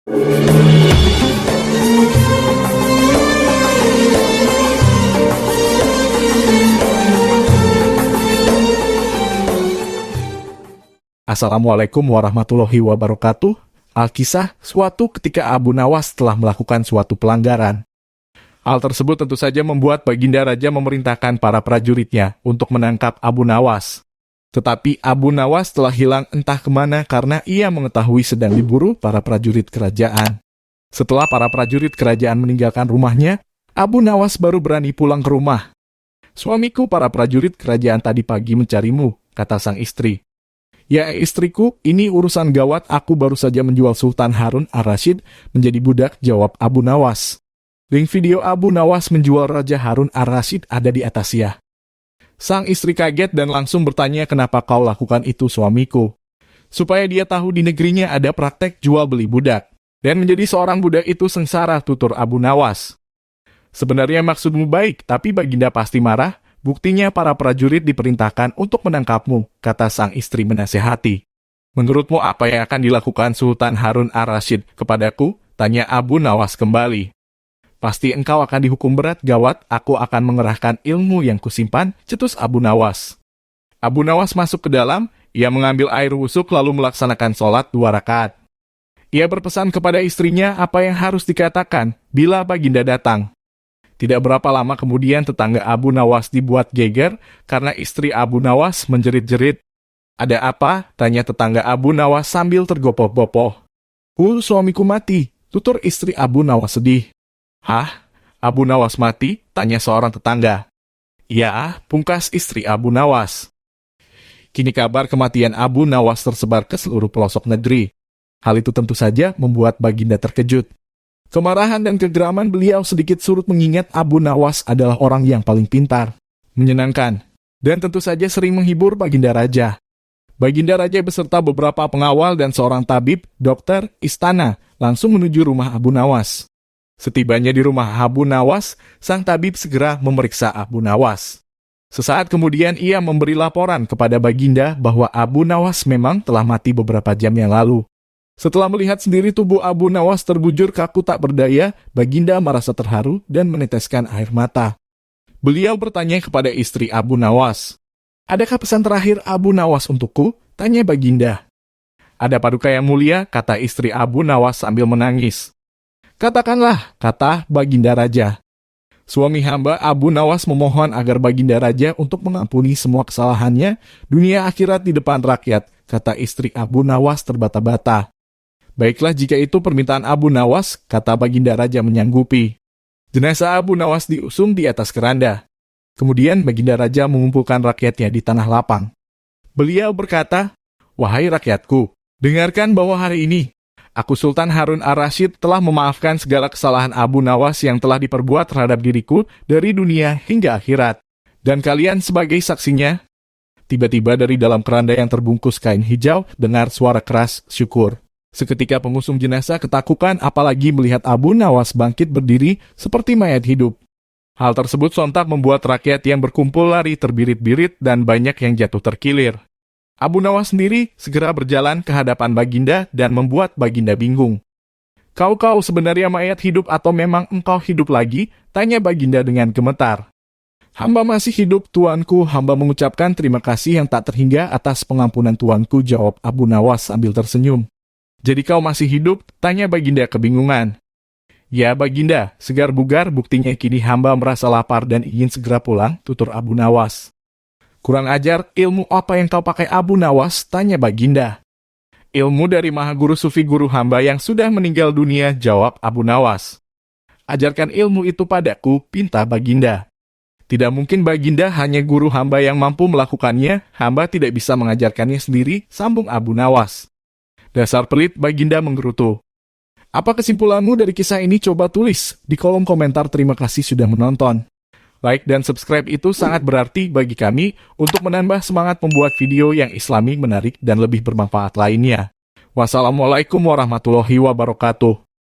Assalamualaikum warahmatullahi wabarakatuh. Alkisah, suatu ketika Abu Nawas telah melakukan suatu pelanggaran. Hal tersebut tentu saja membuat Baginda Raja memerintahkan para prajuritnya untuk menangkap Abu Nawas. Tetapi Abu Nawas telah hilang entah kemana karena ia mengetahui sedang diburu para prajurit kerajaan. Setelah para prajurit kerajaan meninggalkan rumahnya, Abu Nawas baru berani pulang ke rumah. "Suamiku, para prajurit kerajaan tadi pagi mencarimu," kata sang istri. "Ya istriku, ini urusan gawat, aku baru saja menjual Sultan Harun ar-Rasyid menjadi budak," jawab Abu Nawas. Link video Abu Nawas menjual Raja Harun ar-Rasyid ada di atas ya. Sang istri kaget dan langsung bertanya, "Kenapa kau lakukan itu, suamiku?" "Supaya dia tahu di negerinya ada praktek jual beli budak. Dan menjadi seorang budak itu sengsara," tutur Abu Nawas. "Sebenarnya maksudmu baik, tapi Baginda pasti marah. Buktinya para prajurit diperintahkan untuk menangkapmu," kata sang istri menasihati. "Menurutmu apa yang akan dilakukan Sultan Harun ar-Rasyid kepadaku?" tanya Abu Nawas kembali. "Pasti engkau akan dihukum berat, gawat. Aku akan mengerahkan ilmu yang kusimpan," cetus Abu Nawas. Abu Nawas masuk ke dalam, ia mengambil air wusuk lalu melaksanakan sholat 2 rakaat. Ia berpesan kepada istrinya apa yang harus dikatakan bila Baginda datang. Tidak berapa lama kemudian tetangga Abu Nawas dibuat geger karena istri Abu Nawas menjerit-jerit. "Ada apa?" tanya tetangga Abu Nawas sambil tergopoh-gopoh. Suamiku mati," tutur istri Abu Nawas sedih. "Hah? Abu Nawas mati?" tanya seorang tetangga. "Ya," pungkas istri Abu Nawas. Kini kabar kematian Abu Nawas tersebar ke seluruh pelosok negeri. Hal itu tentu saja membuat Baginda terkejut. Kemarahan dan kegeraman beliau sedikit surut mengingat Abu Nawas adalah orang yang paling pintar, menyenangkan, dan tentu saja sering menghibur Baginda Raja. Baginda Raja beserta beberapa pengawal dan seorang tabib, dokter, istana, langsung menuju rumah Abu Nawas. Setibanya di rumah Abu Nawas, sang tabib segera memeriksa Abu Nawas. Sesaat kemudian ia memberi laporan kepada Baginda bahwa Abu Nawas memang telah mati beberapa jam yang lalu. Setelah melihat sendiri tubuh Abu Nawas terbujur kaku tak berdaya, Baginda merasa terharu dan meneteskan air mata. Beliau bertanya kepada istri Abu Nawas, "Adakah pesan terakhir Abu Nawas untukku?" tanya Baginda. "Ada paduka yang mulia," kata istri Abu Nawas sambil menangis. "Katakanlah," kata Baginda Raja. Suami hamba Abu Nawas memohon agar Baginda Raja untuk mengampuni semua kesalahannya, dunia akhirat di depan rakyat, kata istri Abu Nawas terbata-bata. "Baiklah jika itu permintaan Abu Nawas," kata Baginda Raja menyanggupi. Jenazah Abu Nawas diusung di atas keranda. Kemudian Baginda Raja mengumpulkan rakyatnya di tanah lapang. Beliau berkata, "Wahai rakyatku, dengarkan bahwa hari ini, aku Sultan Harun ar-Rasyid telah memaafkan segala kesalahan Abu Nawas yang telah diperbuat terhadap diriku dari dunia hingga akhirat. Dan kalian sebagai saksinya." Tiba-tiba dari dalam keranda yang terbungkus kain hijau, dengar suara keras syukur. Seketika pengusung jenazah ketakutan apalagi melihat Abu Nawas bangkit berdiri seperti mayat hidup. Hal tersebut sontak membuat rakyat yang berkumpul lari terbirit-birit dan banyak yang jatuh terkilir. Abu Nawas sendiri segera berjalan ke hadapan Baginda dan membuat Baginda bingung. Kau sebenarnya mayat hidup atau memang engkau hidup lagi?" tanya Baginda dengan gemetar. "Hamba masih hidup, tuanku. Hamba mengucapkan terima kasih yang tak terhingga atas pengampunan tuanku," jawab Abu Nawas sambil tersenyum. "Jadi kau masih hidup?" tanya Baginda kebingungan. "Ya Baginda, segar bugar, buktinya kini hamba merasa lapar dan ingin segera pulang," tutur Abu Nawas. "Kurang ajar, ilmu apa yang kau pakai Abu Nawas?" tanya Baginda. "Ilmu dari Maha Guru Sufi guru hamba yang sudah meninggal dunia," jawab Abu Nawas. "Ajarkan ilmu itu padaku," pinta Baginda. "Tidak mungkin Baginda, hanya guru hamba yang mampu melakukannya, hamba tidak bisa mengajarkannya sendiri," sambung Abu Nawas. "Dasar pelit," Baginda menggerutu. Apa kesimpulanmu dari kisah ini? Coba tulis di kolom komentar. Terima kasih sudah menonton. Like dan subscribe itu sangat berarti bagi kami untuk menambah semangat membuat video yang islami, menarik, dan lebih bermanfaat lainnya. Wassalamualaikum warahmatullahi wabarakatuh.